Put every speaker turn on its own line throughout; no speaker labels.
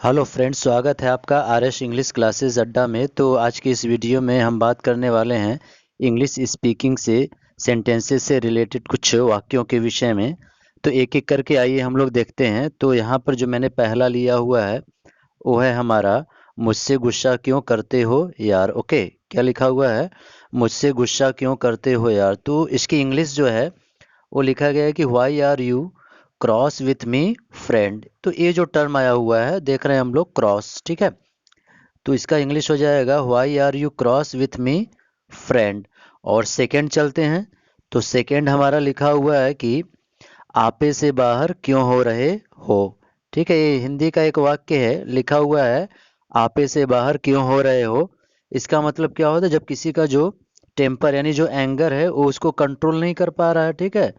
Hello friends, स्वागत है आपका आर एस इंग्लिश क्लासेस अड्डा में। तो आज की इस वीडियो में हम बात करने वाले हैं इंग्लिश स्पीकिंग से सेंटेंसेस से रिलेटेड कुछ वाक्यों के विषय में। तो एक एक करके आइए हम लोग देखते हैं। तो यहाँ पर जो मैंने पहला लिया हुआ है वो है हमारा, मुझसे गुस्सा क्यों करते हो यार। ओके, क्या लिखा हुआ है? मुझसे गुस्सा क्यों करते हो यार। तो इसकी इंग्लिश जो है वो लिखा गया है कि why are you cross with me friend. तो ये जो टर्म आया हुआ है देख रहे हैं हम लोग, क्रॉस, ठीक है। तो इसका इंग्लिश हो जाएगा why are you cross with me friend. और सेकंड चलते हैं। तो सेकंड हमारा लिखा हुआ है कि आपे से बाहर क्यों हो रहे हो। ठीक है, ये हिंदी का एक वाक्य है, लिखा हुआ है आपे से बाहर क्यों हो रहे हो। इसका मतलब क्या होता है, जब किसी का जो टेम्पर यानी जो एंगर है वो उसको कंट्रोल नहीं कर पा रहा है, ठीक है।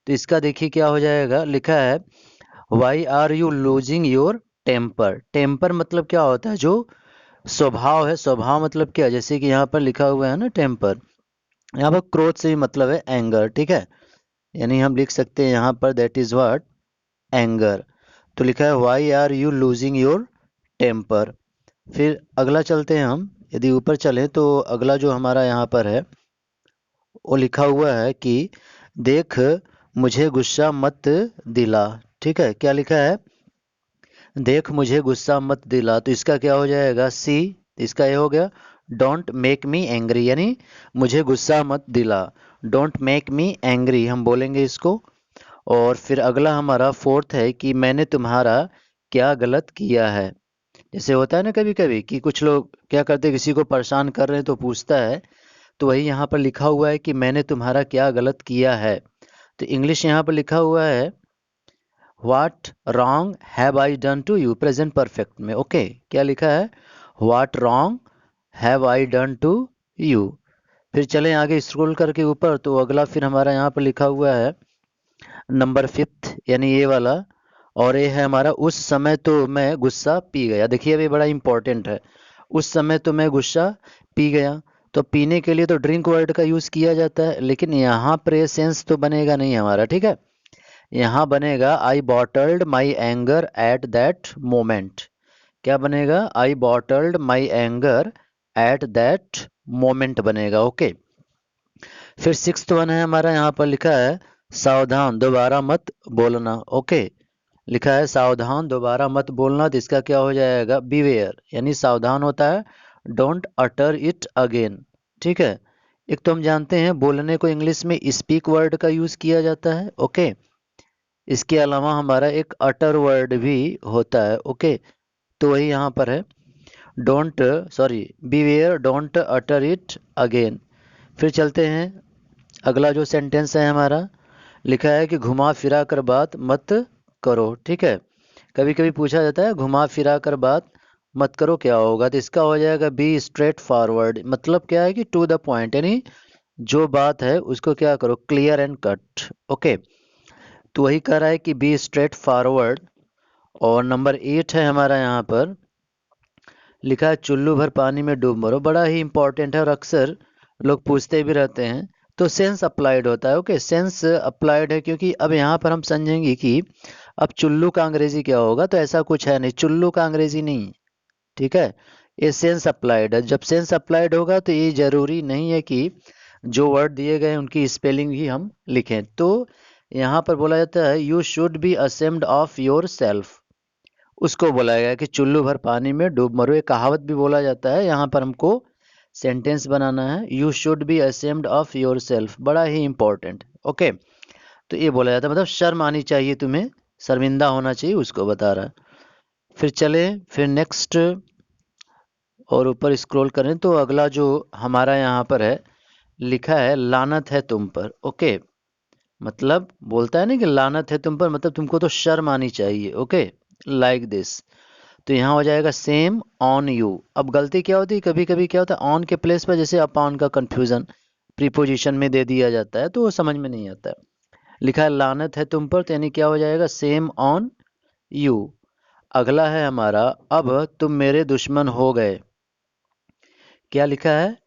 तो इसका देखिए क्या हो जाएगा, लिखा है why are you losing your temper. Temper मतलब क्या होता है, जो स्वभाव है। स्वभाव मतलब क्या, जैसे कि यहाँ पर लिखा हुआ है ना टेम्पर, यहाँ पर क्रोध से भी मतलब है एंगर, ठीक है। यानी हम लिख सकते हैं यहाँ पर दैट इज व्हाट, एंगर। तो लिखा है why are you losing your temper. फिर अगला चलते हैं हम, यदि ऊपर चलें तो अगला जो हमारा यहाँ पर है वो लिखा हुआ है कि देख मुझे गुस्सा मत दिला। ठीक है, क्या लिखा है, देख मुझे गुस्सा मत दिला। तो इसका क्या हो जाएगा, सी। इसका ये हो गया डोंट मेक मी एंग्री, यानी मुझे गुस्सा मत दिला। डोंट मेक मी एंग्री हम बोलेंगे इसको। और फिर अगला हमारा फोर्थ है कि मैंने तुम्हारा क्या गलत किया है। जैसे होता है ना कभी कभी कि कुछ लोग क्या करते हैं, किसी को परेशान कर रहे हैं तो पूछता है। तो वही यहाँ पर लिखा हुआ है कि मैंने तुम्हारा क्या गलत किया है। तो इंग्लिश यहाँ पर लिखा हुआ है what wrong have I done to you, present perfect में। ओके, क्या लिखा है, what wrong have I done to you. फिर चलें आगे स्क्रॉल करके ऊपर, तो अगला फिर हमारा यहाँ पर लिखा हुआ है नंबर फिफ्थ, यानी ये वाला। और ये है हमारा उस समय तो मैं गुस्सा पी गया। देखिए अभी बड़ा इंपॉर्टेंट है, उस समय तो मैं गुस्सा पी गया। तो पीने के लिए तो ड्रिंक वर्ड का यूज़ किया जाता है, लेकिन यहाँ प्रेजेंस तो बनेगा नहीं हमारा, ठीक है। यहाँ बनेगा I bottled my anger at that moment. क्या बनेगा, I bottled my anger at that moment बनेगा। ओके। फिर सिक्स्थ वन है हमारा, यहाँ पर लिखा है सावधान दोबारा मत बोलना। ओके, लिखा है सावधान दोबारा मत बोलना। तो इसका क्या हो जाएगा, बीवेयर, यानी सावधान होता है डोंट अटर इट अगेन। ठीक है, एक तो हम जानते हैं बोलने को इंग्लिश में स्पीक वर्ड का यूज़ किया जाता है। ओके, इसके अलावा हमारा एक अटर वर्ड भी होता है। ओके, तो वही यहाँ पर है don't, sorry, beware don't utter it again. फिर चलते हैं, अगला जो सेंटेंस है हमारा, लिखा है कि घुमा फिरा कर बात मत करो। ठीक है, कभी कभी पूछा जाता है घुमा फिरा कर बात मत करो क्या होगा। तो इसका हो जाएगा बी स्ट्रेट फॉरवर्ड। मतलब क्या है कि टू द पॉइंट, यानी जो बात है उसको क्या करो, क्लियर एंड कट। ओके, तो वही कह रहा है कि बी स्ट्रेट फॉरवर्ड। और नंबर 8 है हमारा यहाँ पर, लिखा है चुल्लू भर पानी में डूब मरो। बड़ा ही इंपॉर्टेंट है और अक्सर लोग पूछते भी रहते हैं। तो सेंस अप्लाइड होता है। ओके, सेंस अप्लाइड है क्योंकि अब यहाँ पर हम समझेंगे कि अब चुल्लू का अंग्रेजी क्या होगा। तो ऐसा कुछ है नहीं, चुल्लू का अंग्रेजी नहीं, ठीक है। ये सेंस अप्लाइड है। जब सेंस अप्लाइड होगा तो ये जरूरी नहीं है कि जो वर्ड दिए गए उनकी स्पेलिंग ही हम लिखें। तो यहाँ पर बोला जाता है you should be ashamed of your self. उसको बोला गया कि चुल्लू भर पानी में डूब मरो। एक कहावत भी बोला जाता है। यहाँ पर हमको सेंटेंस बनाना है, you should be ashamed of your self, बड़ा ही इंपॉर्टेंट। ओके, तो ये बोला जाता है मतलब शर्म आनी चाहिए तुम्हें, शर्मिंदा होना चाहिए, उसको बता रहा है। फिर चले, फिर नेक्स्ट और ऊपर स्क्रॉल करें तो अगला जो हमारा यहाँ पर है, लिखा है लानत है तुम पर। ओके, मतलब बोलता है ना कि लानत है तुम पर, मतलब तुमको तो शर्म आनी चाहिए। Okay, like this. तो यहाँ हो जाएगा सेम ऑन यू। अब गलती क्या होती है, कभी कभी क्या होता है ऑन के प्लेस पर जैसे अपॉन का कंफ्यूजन प्रीपोजिशन में दे दिया जाता है तो वो समझ में नहीं आता है। लिखा है लानत है तुम पर, तो यानी क्या हो जाएगा, सेम ऑन यू। अगला है हमारा अब तुम मेरे दुश्मन हो गए। क्या लिखा है,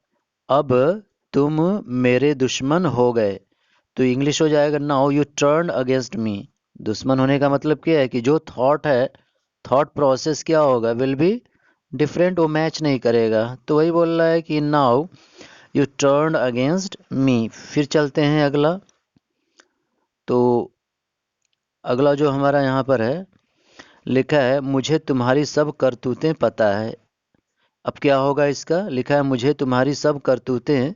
अब तुम मेरे दुश्मन हो गए। तो इंग्लिश हो जाएगा now U turn against me. दुश्मन होने का मतलब क्या है कि जो थॉट है थॉट प्रोसेस क्या होगा, विल बी डिफरेंट, वो मैच नहीं करेगा। तो वही बोल रहा है कि now U turn against me. फिर चलते हैं अगला। तो अगला जो हमारा यहाँ पर है, लिखा है मुझे तुम्हारी सब करतूतें पता है। अब क्या होगा इसका, लिखा है मुझे तुम्हारी सब करतूतें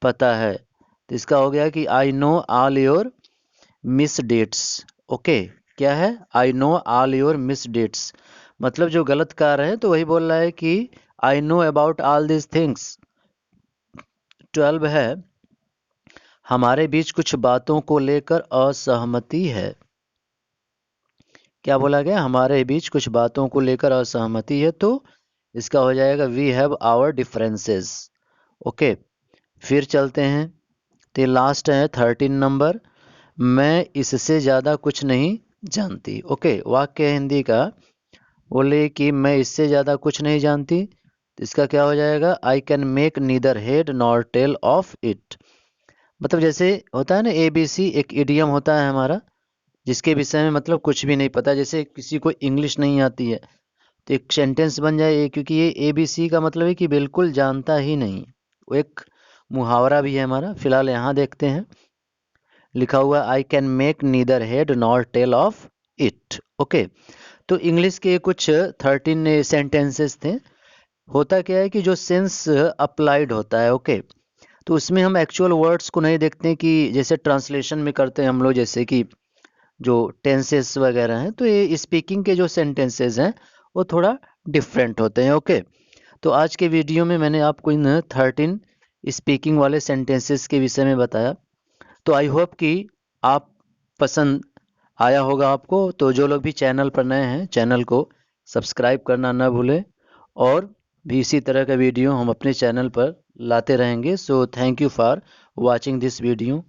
पता है। तो इसका हो गया कि I know all your misdeeds. Okay, क्या है, I know all your misdeeds, मतलब जो गलत कार्य है, तो वही बोल रहा है कि I know about all this things. 12 है, हमारे बीच कुछ बातों को लेकर असहमति है। क्या बोला गया, हमारे बीच कुछ बातों को लेकर असहमति है, तो इसका हो जाएगा we have our differences. Okay, फिर चलते हैं। तो लास्ट है 13 नंबर, मैं इससे ज़्यादा कुछ नहीं जानती। ओके, वाक्य है हिंदी का, बोले कि मैं इससे ज़्यादा कुछ नहीं जानती, तो इसका क्या हो जाएगा, I can make neither head nor tail of it. मतलब जैसे होता है ना, ABC एक इडियम होता है हमारा, जिसके विषय में मतलब कुछ भी नहीं पता। जैसे किसी को इंग्लिश नहीं आती है, तो एक सेंटेंस बन जाए, क्योंकि ये ABC का मतलब है कि बिल्कुल जानता ही नहीं। वो एक मुहावरा भी है हमारा। फिलहाल यहाँ देखते हैं, लिखा हुआ I can make neither head nor tail of it. Okay, तो इंग्लिश के कुछ 13 सेंटेंसेस थे। होता क्या है कि जो सेंस अप्लाइड होता है, ओके, तो उसमें हम एक्चुअल वर्ड्स को नहीं देखते कि जैसे ट्रांसलेशन में करते हैं हम लोग, जैसे कि जो टेंसेस वगैरह हैं, तो ये स्पीकिंग के जो सेंटेंसेस हैं वो थोड़ा डिफरेंट होते हैं। ओके, तो आज के वीडियो में मैंने आपको इन 13 स्पीकिंग वाले सेंटेंसेस के विषय में बताया। तो आई होप कि आप पसंद आया होगा आपको। तो जो लोग भी चैनल पर नए हैं, चैनल को सब्सक्राइब करना ना भूलें, और भी इसी तरह का वीडियो हम अपने चैनल पर लाते रहेंगे। So thank you for watching this video.